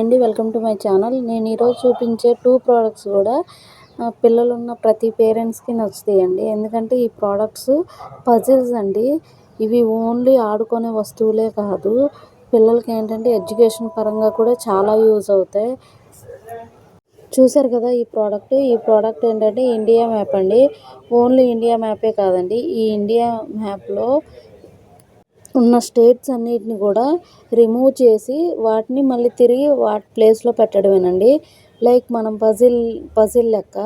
అండి, welcome to my channel. నేను ఈరోజు చూపించే 2 ప్రోడక్ట్స్ కూడా పిల్లలున్న ప్రతి పేరెంట్స్‌కి నచ్చుతాయండి. ఎందుకంటే ఈ ప్రోడక్ట్స్ పజిల్స్ అండి. ఇవి ఓన్లీ ఆడుకునే వస్తువులే కాదు, పిల్లలకి ఏంటంటే ఎడ్యుకేషన్ పరంగా కూడా చాలా యూజ్ అవుతాయి. చూసారు కదా ఈ ప్రోడక్ట్ ఏంటంటే ఇండియా మ్యాప్ అండి. ఓన్లీ ఇండియా మ్యాపే కాదండి, ఈ ఇండియా మ్యాప్‌లో ఉన్న స్టేట్స్ అన్నిటిని కూడా రిమూవ్ చేసి వాటిని మళ్ళీ తిరిగి వాటి ప్లేస్లో పెట్టడమేనండి. లైక్ మనం పజిల్ లెక్క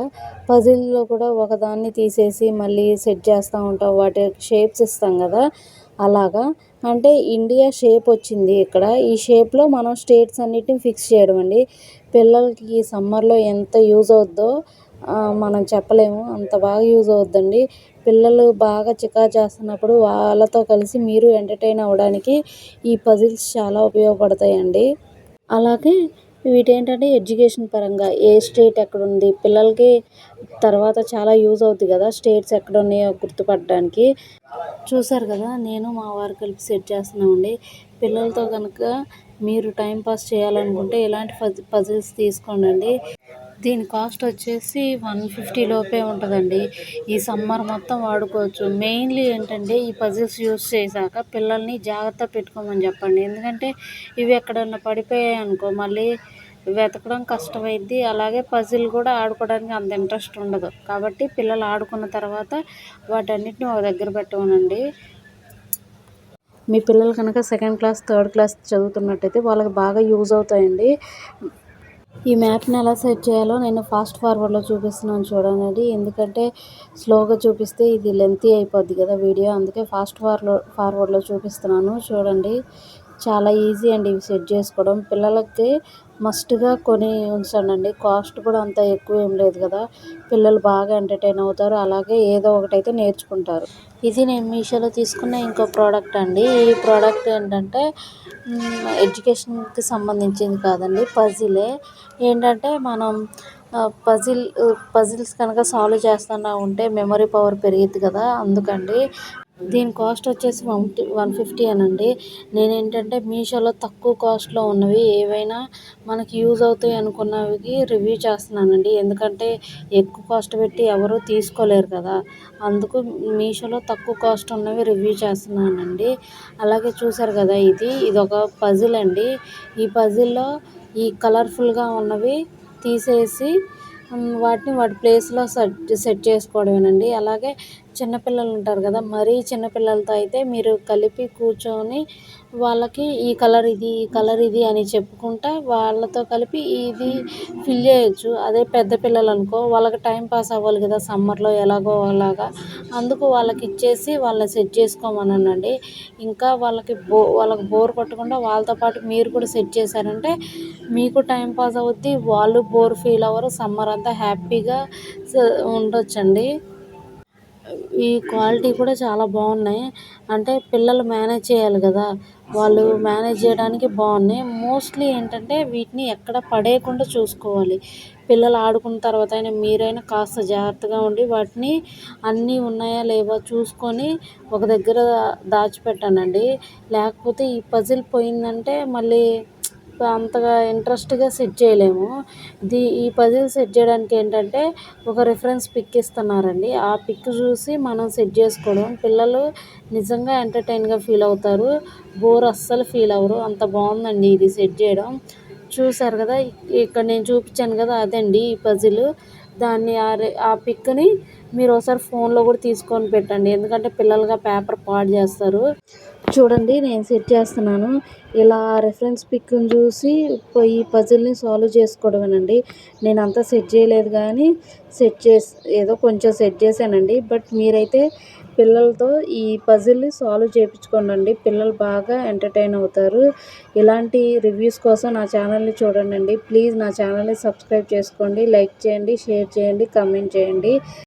పజిల్లో కూడా ఒకదాన్ని తీసేసి మళ్ళీ సెట్ చేస్తూ ఉంటాం, వాటి షేప్స్ ఇస్తాం కదా, అలాగా. అంటే ఇండియా షేప్ వచ్చింది ఇక్కడ, ఈ షేప్లో మనం స్టేట్స్ అన్నిటిని ఫిక్స్ చేయడం అండి. పిల్లలకి ఈ సమ్మర్లో ఎంత యూజ్ అవుద్దో మనం చెప్పలేము, అంత బాగా యూజ్ అవుద్దండి. పిల్లలు బాగా చికాకు చేస్తున్నప్పుడు వాళ్ళతో కలిసి మీరు ఎంటర్టైన్ అవ్వడానికి ఈ పజిల్స్ చాలా ఉపయోగపడతాయండి. అలాగే వీటేంటంటే ఎడ్యుకేషన్ పరంగా ఏ స్టేట్ ఎక్కడుంది పిల్లలకి తర్వాత చాలా యూజ్ అవుతుంది కదా, స్టేట్స్ ఎక్కడున్నాయో గుర్తుపట్టడానికి. చూసారు కదా, నేను మా వారు కలిపి సెట్ చేస్తున్నామండి. పిల్లలతో కనుక మీరు టైంపాస్ చేయాలనుకుంటే ఇలాంటి పజిల్స్ తీసుకోండి. దీని కాస్ట్ వచ్చేసి 150 లోపే ఉంటుందండి. ఈ సమ్మర్ మొత్తం వాడుకోవచ్చు. మెయిన్లీ ఏంటంటే ఈ పజిల్స్ యూస్ చేశాక పిల్లల్ని జాగ్రత్త పెట్టుకోమని చెప్పండి. ఎందుకంటే ఇవి ఎక్కడన్నా పడిపోయాయి అనుకో మళ్ళీ వెతకడం కష్టమైద్ది. అలాగే పజిల్ కూడా ఆడుకోవడానికి అంత ఇంట్రెస్ట్ ఉండదు. కాబట్టి పిల్లలు ఆడుకున్న తర్వాత వాటన్నిటిని ఒక దగ్గర పెట్టమనండి. మీ పిల్లలు కనుక 2nd క్లాస్ 3rd క్లాస్ చదువుతున్నట్టయితే వాళ్ళకి బాగా యూజ్ అవుతాయండి. ఈ మ్యాప్ని ఎలా సెట్ చేయాలో నేను ఫాస్ట్ ఫార్వర్డ్లో చూపిస్తున్నాను చూడండి. ఎందుకంటే స్లోగా చూపిస్తే ఇది లెంతీ అయిపోద్ది కదా వీడియో, అందుకే ఫార్వర్డ్లో చూపిస్తున్నాను చూడండి. చాలా ఈజీ అండి ఇవి సెట్ చేసుకోవడం. పిల్లలకి మస్ట్గా కొని ఉంచండి. కాస్ట్ కూడా అంత ఎక్కువ ఏం లేదు కదా, పిల్లలు బాగా ఎంటర్టైన్ అవుతారు. అలాగే ఏదో ఒకటైతే నేర్చుకుంటారు. ఇది నేను మీషోలో తీసుకున్న ఇంకో ప్రోడక్ట్ అండి. ఈ ప్రోడక్ట్ ఏంటంటే ఎడ్యుకేషన్కి సంబంధించింది కాదండి, పజిలే. ఏంటంటే మనం పజిల్స్ కనుక సాల్వ్ చేస్తూ ఉంటే మెమరీ పవర్ పెరిగిద్ది కదా, అందుకండి. దీని కాస్ట్ వచ్చేసి 150 అనండి. నేనేంటంటే మీషోలో తక్కువ కాస్ట్లో ఉన్నవి ఏవైనా మనకి యూజ్ అవుతాయి అనుకున్నవి రివ్యూ చేస్తున్నానండి. ఎందుకంటే ఎక్కువ కాస్ట్ పెట్టి ఎవరు తీసుకోలేరు కదా, అందుకు మీషోలో తక్కువ కాస్ట్ ఉన్నవి రివ్యూ చేస్తున్నానండి. అలాగే చూసారు కదా, ఇది ఒక పజిల్ అండి. ఈ పజిల్లో ఈ కలర్ఫుల్గా ఉన్నవి తీసేసి వాటిని వాటి ప్లేస్లో సెట్ చేసుకోవడమేనండి. అలాగే చిన్నపిల్లలు ఉంటారు కదా, మరీ చిన్నపిల్లలతో అయితే మీరు కలిపి కూర్చొని వాళ్ళకి ఈ కలర్ ఇది ఈ కలర్ ఇది అని చెప్పుకుంటా వాళ్ళతో కలిపి ఇది ఫిల్ చేయొచ్చు. అదే పెద్ద పిల్లలు అనుకో వాళ్ళకి టైం పాస్ అవ్వాలి కదా సమ్మర్లో ఎలాగో అలాగా, అందుకు వాళ్ళకి ఇచ్చేసి వాళ్ళని సెట్ చేసుకోమనండి. ఇంకా వాళ్ళకి బోర్ కొట్టకుండా వాళ్ళతో పాటు మీరు కూడా సెట్ చేశారంటే మీకు టైం పాస్ అవుద్ది, వాళ్ళు బోర్ ఫీల్ అవ్వరు, సమ్మర్ అంతా హ్యాపీగా ఉండొచ్చండి. ఈ క్వాలిటీ కూడా చాలా బాగున్నాయి. అంటే పిల్లలు మేనేజ్ చేయాలి కదా, వాళ్ళు మేనేజ్ చేయడానికి బాగున్నాయి. మోస్ట్లీ ఏంటంటే వీటిని ఎక్కడ పడేయకుండా చూసుకోవాలి. పిల్లలు ఆడుకున్న తర్వాత అయినా మీరైనా కాస్త జాగ్రత్తగా ఉండి వాటిని అన్నీ ఉన్నాయా లేవా చూసుకొని ఒక దగ్గర దాచిపెట్టానండి. లేకపోతే ఈ పజిల్ పోయిందంటే మళ్ళీ అంతగా ఇంట్రెస్ట్గా సెట్ చేయలేము. ఈ పజిల్ సెట్ చేయడానికి ఏంటంటే ఒక రిఫరెన్స్ పిక్ ఇస్తున్నారండి. ఆ పిక్ చూసి మనం సెట్ చేసుకోవడం, పిల్లలు నిజంగా ఎంటర్టైన్గా ఫీల్ అవుతారు, బోర్ అస్సలు ఫీల్ అవ్వరు. అంత బాగుందండి ఇది సెట్ చేయడం. చూసారు కదా, ఇక్కడ నేను చూపించాను కదా, అదండి ఈ పజిల్. దాన్ని ఆ పిక్ని మీరు ఒకసారి ఫోన్లో కూడా తీసుకొని పెట్టండి, ఎందుకంటే పిల్లలుగా పేపర్ పాడు చేస్తారు. చూడండి నేను సెట్ చేస్తున్నాను. ఇలా రెఫరెన్స్ పిక్ని చూసి ఈ పజిల్ని సాల్వ్ చేసుకోవడమేనండి. నేను అంతా సెట్ చేయలేదు కానీ ఏదో కొంచెం సెట్ చేశానండి. బట్ మీరైతే పిల్లలతో ఈ పజిల్ని సాల్వ్ చేయించుకోండి, పిల్లలు బాగా ఎంటర్టైన్ అవుతారు. ఇలాంటి రివ్యూస్ కోసం నా ఛానల్ని చూడండి. ప్లీజ్ నా ఛానల్ని సబ్స్క్రైబ్ చేసుకోండి, లైక్ చేయండి, షేర్ చేయండి, కామెంట్ చేయండి.